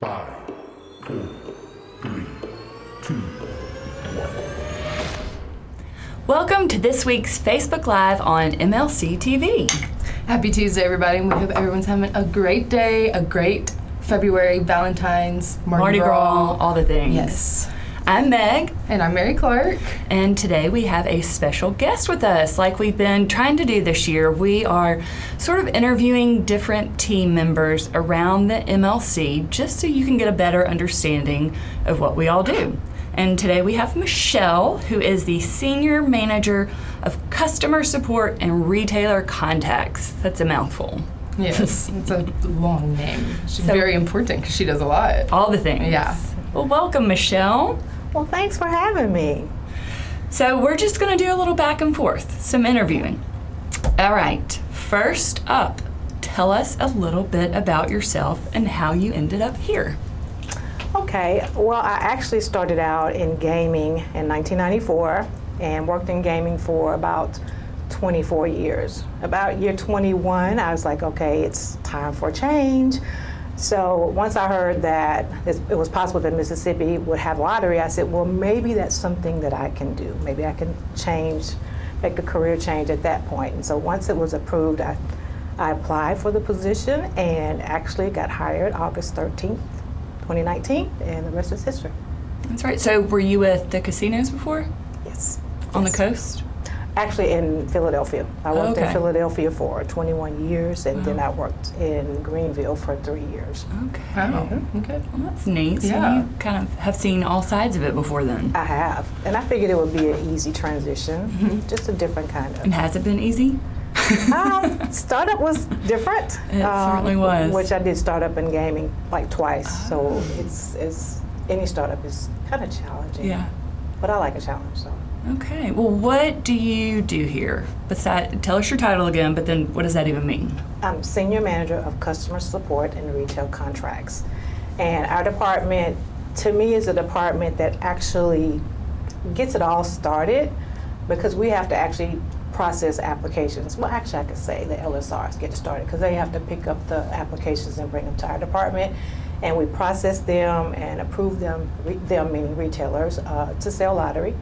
5, 4, 3, 2, 1. Welcome to this week's Facebook Live on MLC TV. Happy Tuesday, everybody, and we hope everyone's having a great day, a great February, Valentine's, Mardi Gras, all the things. Yes. I'm Meg. And I'm Mary Clark. And today we have a special guest with us. Like we've been trying to do this year, we are sort of interviewing different team members around the MLC just so you can get a better understanding of what we all do. And today we have Michelle, who is the Senior Manager of Customer Support and Retailer Contacts. That's a mouthful. Yes, it's a long name. She's very important because she does a lot. All the things. Yeah. Well, welcome, Michelle. Well, thanks for having me. So we're just going to do a little back and forth, some interviewing. All right, first up, tell us a little bit about yourself and how you ended up here. Okay, well, I actually started out in gaming in 1994 and worked in gaming for about 24 years. About year 21, I was like, okay, it's time for a change. So once I heard that it was possible that Mississippi would have lottery, I said, well, maybe that's something that I can do. Maybe I can make a career change at that point. And so once it was approved, I applied for the position and actually got hired August 13th, 2019, and the rest is history. That's right. So were you at the casinos before? Yes. On the coast? Actually in Philadelphia. I worked Okay. in Philadelphia for 21 years, and then I worked in Greenville for 3 years. Okay. Oh, okay. Well, that's neat. So Yeah. you kind of have seen all sides of it before then. I have, and I figured it would be an easy transition, just a different kind And has it been easy? Startup was different. It certainly was. Which I did startup in gaming like twice, so it's any startup is kind of challenging. Yeah. But I like a challenge, so. Okay. Well, what do you do here? Tell us your title again, but then what does that even mean? I'm Senior Manager of Customer Support and Retail Contracts. And our department, to me, is a department that actually gets it all started because we have to actually process applications. Well, actually, I could say the LSRs get it started because they have to pick up the applications and bring them to our department. And we process them and approve them meaning retailers, to sell lottery.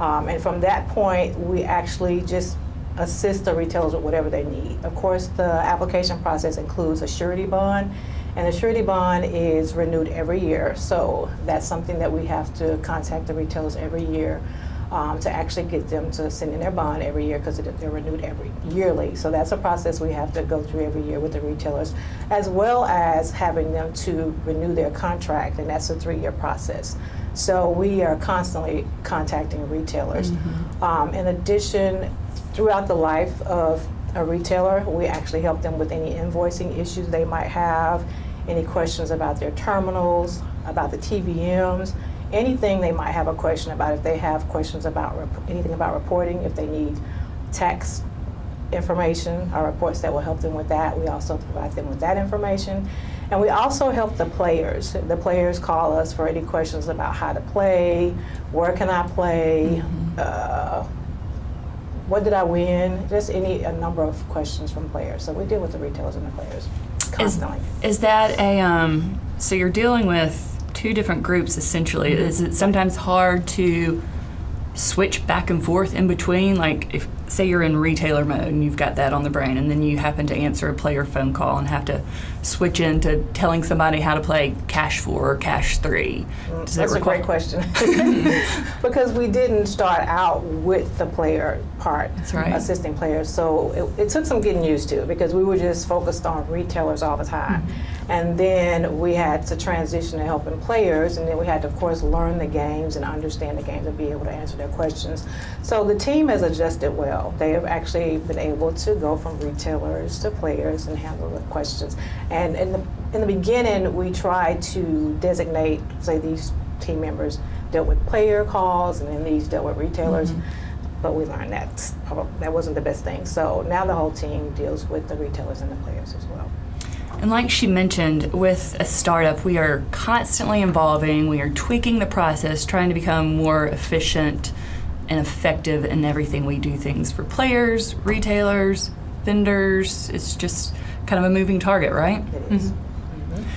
And from that point, we actually just assist the retailers with whatever they need. Of course, the application process includes a surety bond, and the surety bond is renewed every year. So that's something that we have to contact the retailers every year to actually get them to send in their bond every year because they're renewed yearly. So that's a process we have to go through every year with the retailers, as well as having them to renew their contract, and that's a 3-year process. So we are constantly contacting retailers. In addition, throughout the life of a retailer, we actually help them with any invoicing issues they might have, any questions about their terminals, about the TVMs, anything they might have a question about. If they have questions about anything about reporting, if they need tax information or reports that will help them with that, we also provide them with that information. And we also help the players. The players call us for any questions about how to play, where can I play, what did I win, just a number of questions from players. So we deal with the retailers and the players constantly. Is that so you're dealing with two different groups essentially. Is it sometimes hard to switch back and forth in between? Like if say you're in retailer mode and you've got that on the brain and then you happen to answer a player phone call and have to switch into telling somebody how to play Cash 4 or Cash 3. That's a great question. Because we didn't start out with the player part, That's right. assisting players. So it took some getting used to because we were just focused on retailers all the time. And then we had to transition to helping players, and then we had to, of course, learn the games and understand the games and be able to answer their questions. So the team has adjusted well. They have actually been able to go from retailers to players and handle the questions. And in the beginning, we tried to designate, say, these team members dealt with player calls, and then these dealt with retailers. But we learned that wasn't the best thing. So now the whole team deals with the retailers and the players as well. And like she mentioned, with a startup, we are constantly evolving. We are tweaking the process, trying to become more efficient and effective in everything we do things for players, retailers, vendors. It's just kind of a moving target, right? It is.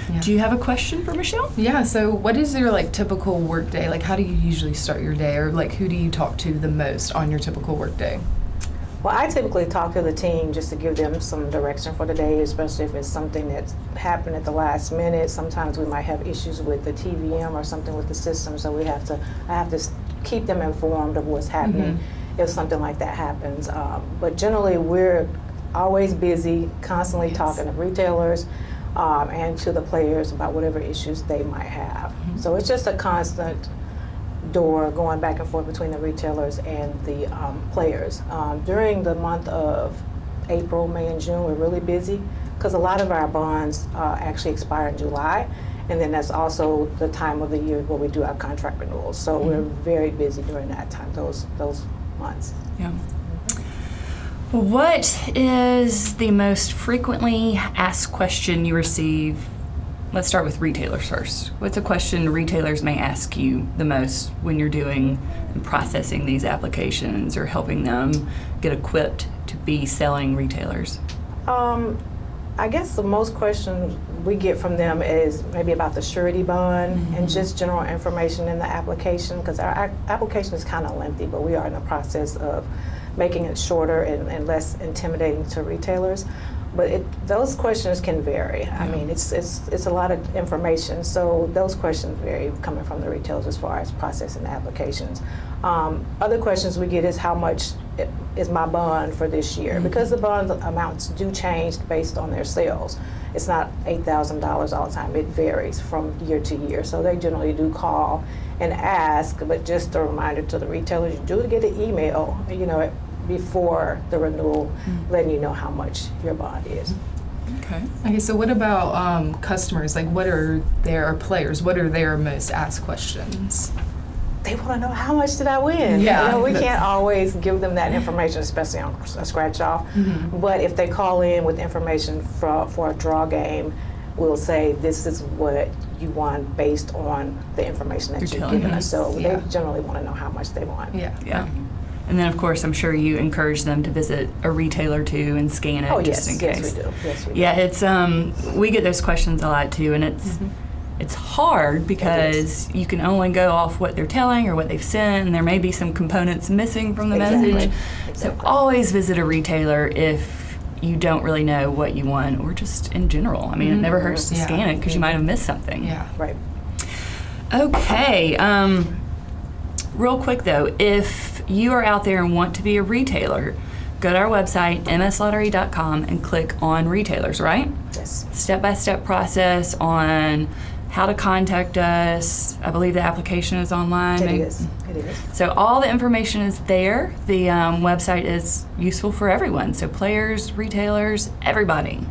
Yeah. Do you have a question for Michelle? Yeah, so what is your like typical work day? Like how do you usually start your day, or like who do you talk to the most on your typical work day? Well, I typically talk to the team just to give them some direction for the day, especially if it's something that's happened at the last minute. Sometimes we might have issues with the TVM or something with the system, so I have to keep them informed of what's happening if something like that happens. But generally, we're always busy, constantly talking to retailers and to the players about whatever issues they might have. So it's just a constant door going back and forth between the retailers and the players. During the month of April, May, and June, we're really busy because a lot of our bonds actually expire in July, and then that's also the time of the year where we do our contract renewals. So we're very busy during that time, those months. Yeah. What is the most frequently asked question you receive? Let's start with retailers first. What's a question retailers may ask you the most when you're doing and processing these applications or helping them get equipped to be selling retailers? I guess the most questions we get from them is maybe about the surety bond and just general information in the application, because our application is kind of lengthy, but we are in the process of making it shorter and less intimidating to retailers. But those questions can vary. I mean, it's a lot of information, so those questions vary coming from the retailers as far as processing the applications. Other questions we get is how much is my bond for this year? Because the bond amounts do change based on their sales. It's not $8,000 all the time. It varies from year to year. So they generally do call and ask, but just a reminder to the retailers, you do get an email, before the renewal, letting you know how much your bond is. Okay, so what about customers? Like what are their players? What are their most asked questions? They want to know, how much did I win? Yeah, we can't always give them that information, especially on a scratch off. But if they call in with information for a draw game, we'll say this is what you won based on the information that you've given us. So they generally want to know how much they won. Yeah. And then, of course, I'm sure you encourage them to visit a retailer too and scan it just in case. Yes, we do. Yes, we do. Yeah, it's we get those questions a lot too, and it's hard because you can only go off what they're telling or what they've sent, and there may be some components missing from the message. So always visit a retailer if you don't really know what you won, or just in general. I mean, it never hurts to scan it because you might have missed something. Yeah. Right. Okay. Real quick though, if you are out there and want to be a retailer, go to our website, mslottery.com, and click on retailers, right? Yes. Step-by-step process on how to contact us. I believe the application is online. It is. So all the information is there. The website is useful for everyone. So players, retailers, everybody.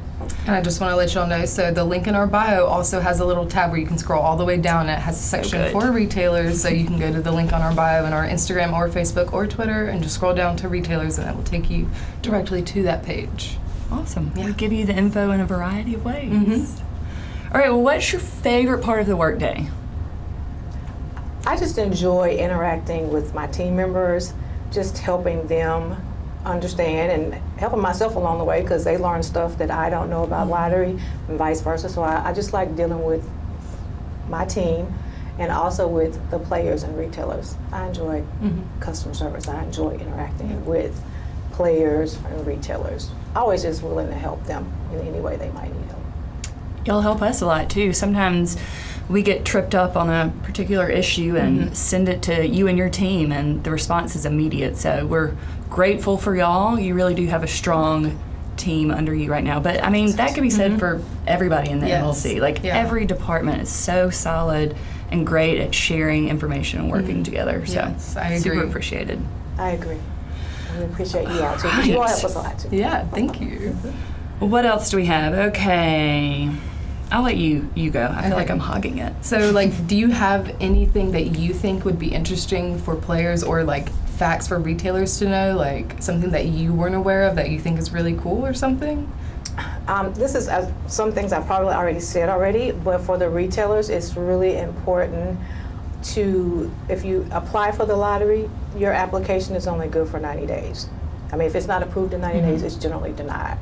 And I just want to let y'all know, so the link in our bio also has a little tab where you can scroll all the way down. It has a section for retailers, so you can go to the link on our bio in our Instagram or Facebook or Twitter and just scroll down to retailers, and it will take you directly to that page. Awesome. Yeah. We give you the info in a variety of ways. All right, well, what's your favorite part of the workday? I just enjoy interacting with my team members, just helping them understand and helping myself along the way, because they learn stuff that I don't know about lottery and vice versa. So I just like dealing with my team and also with the players and retailers. I enjoy customer service. I enjoy interacting with players and retailers. Always just willing to help them in any way they might need help. Y'all help us a lot too. Sometimes we get tripped up on a particular issue and send it to you and your team, and the response is immediate. So we're grateful for y'all. You really do have a strong team under you right now. But I mean, that could be said for everybody in the MLC. Like every department is so solid and great at sharing information and working together. So I agree. super appreciated. I agree. We appreciate you all too. You all help us a lot too. Yeah, thank you. Well, what else do we have? Okay. I'll let you go. I feel like I'm hogging it. So, like, do you have anything that you think would be interesting for players, or like facts for retailers to know, like something that you weren't aware of that you think is really cool or something? This is some things I've probably already said already, but for the retailers, it's really important to, if you apply for the lottery, your application is only good for 90 days. I mean, if it's not approved in 90 days, it's generally denied.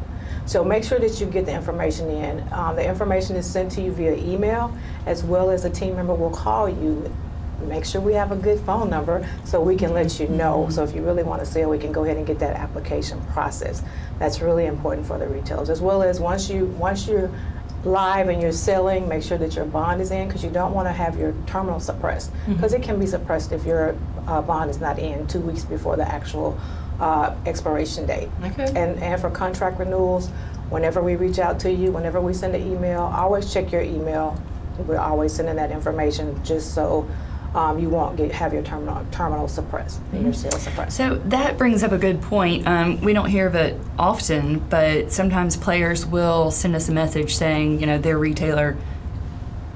So make sure that you get the information in. The information is sent to you via email, as well as a team member will call you. Make sure we have a good phone number so we can let you know. So if you really want to sell, we can go ahead and get that application process. That's really important for the retailers, as well as once you're live and you're selling, make sure that your bond is in, because you don't want to have your terminal suppressed, because it can be suppressed if your bond is not in 2 weeks before the actual expiration date. Okay. And for contract renewals, whenever we reach out to you, whenever we send an email, always check your email. We're always sending that information just so you won't have your terminal suppressed and your sales suppressed. So that brings up a good point. We don't hear of it often, but sometimes players will send us a message saying, their retailer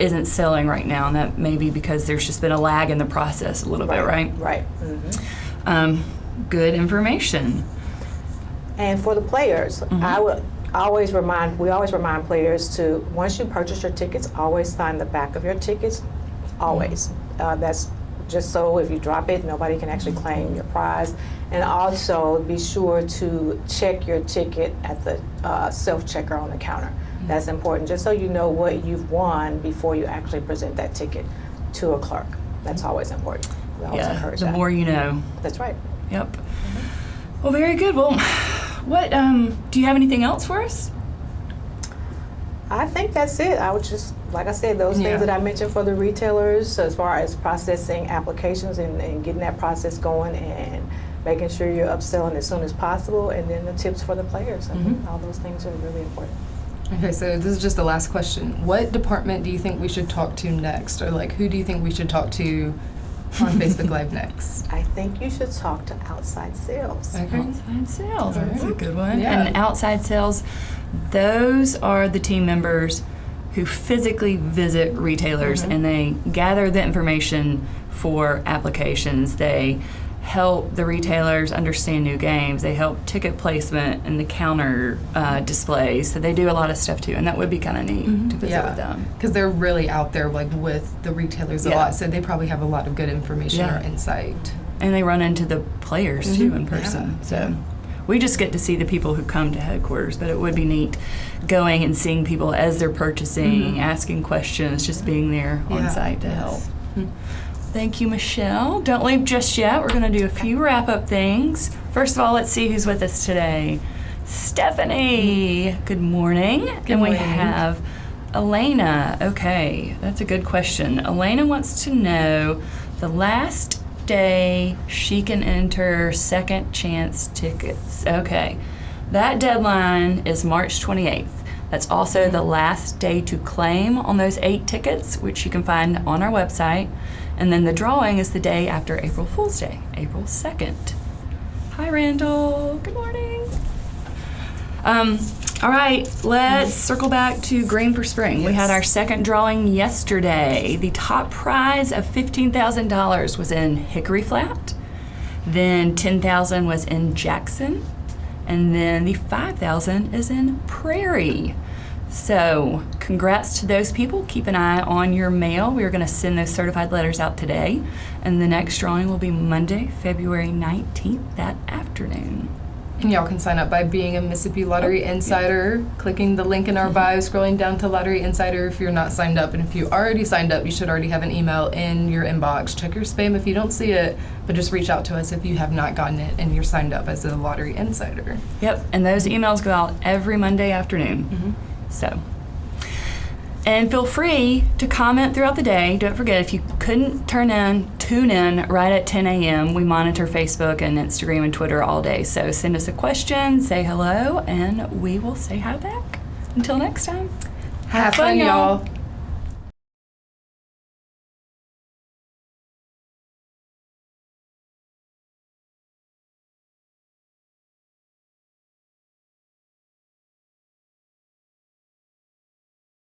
isn't selling right now, and that may be because there's just been a lag in the process a little bit, right? Right. Mm-hmm. Good information. And for the players, we always remind players to, once you purchase your tickets, always sign the back of your tickets, always. That's just so if you drop it, nobody can actually claim your prize. And also be sure to check your ticket at the self-checker on the counter. That's important, just so you know what you've won before you actually present that ticket to a clerk. That's always important. We always encourage the that. more you know. That's right. Yep. Well, very good. Well, what do you have anything else for us? I think that's it. I would just, like I said, those things that I mentioned for the retailers, as far as processing applications and getting that process going and making sure you're upselling as soon as possible, and then the tips for the players. I think all those things are really important. Okay, so this is just the last question. What department do you think we should talk to next? Or who do you think we should talk to on Facebook Live next? I think you should talk to outside sales. Okay. Outside sales. That's a good one. Yeah. And outside sales, those are the team members who physically visit retailers and they gather the information for applications. They help the retailers understand new games. They help ticket placement and the counter displays. So they do a lot of stuff too, and that would be kind of neat to visit with them. Because they're really out there with the retailers a lot, so they probably have a lot of good information or insight. And they run into the players too in person. So we just get to see the people who come to headquarters, but it would be neat going and seeing people as they're purchasing, asking questions, just being there on site to help. Thank you, Michelle. Don't leave just yet. We're going to do a few wrap-up things. First of all, let's see who's with us today. Stephanie. Good morning. Good and morning. we have Elena. Okay, that's a good question. Elena wants to know the last day she can enter second chance tickets. Okay, that deadline is March 28th. That's also the last day to claim on those 8 tickets, which you can find on our website. And then the drawing is the day after April Fool's Day, April 2nd. Hi, Randall. Good morning. All right, let's circle back to Green for Spring. We had our second drawing yesterday. The top prize of $15,000 was in Hickory Flat. Then $10,000 was in Jackson. And then the $5,000 is in Prairie. So congrats to those people. Keep an eye on your mail. We are going to send those certified letters out today. And the next drawing will be Monday, February 19th, that afternoon. And y'all can sign up by being a Mississippi Lottery Insider, clicking the link in our bio, scrolling down to Lottery Insider if you're not signed up. And if you already signed up, you should already have an email in your inbox. Check your spam if you don't see it, but just reach out to us if you have not gotten it and you're signed up as a Lottery Insider. Yep, and those emails go out every Monday afternoon. So, and feel free to comment throughout the day. Don't forget, if you couldn't tune in right at 10 a.m. We monitor Facebook and Instagram and Twitter all day. So send us a question, say hello, and we will say hi back. Until next time. Have fun, y'all.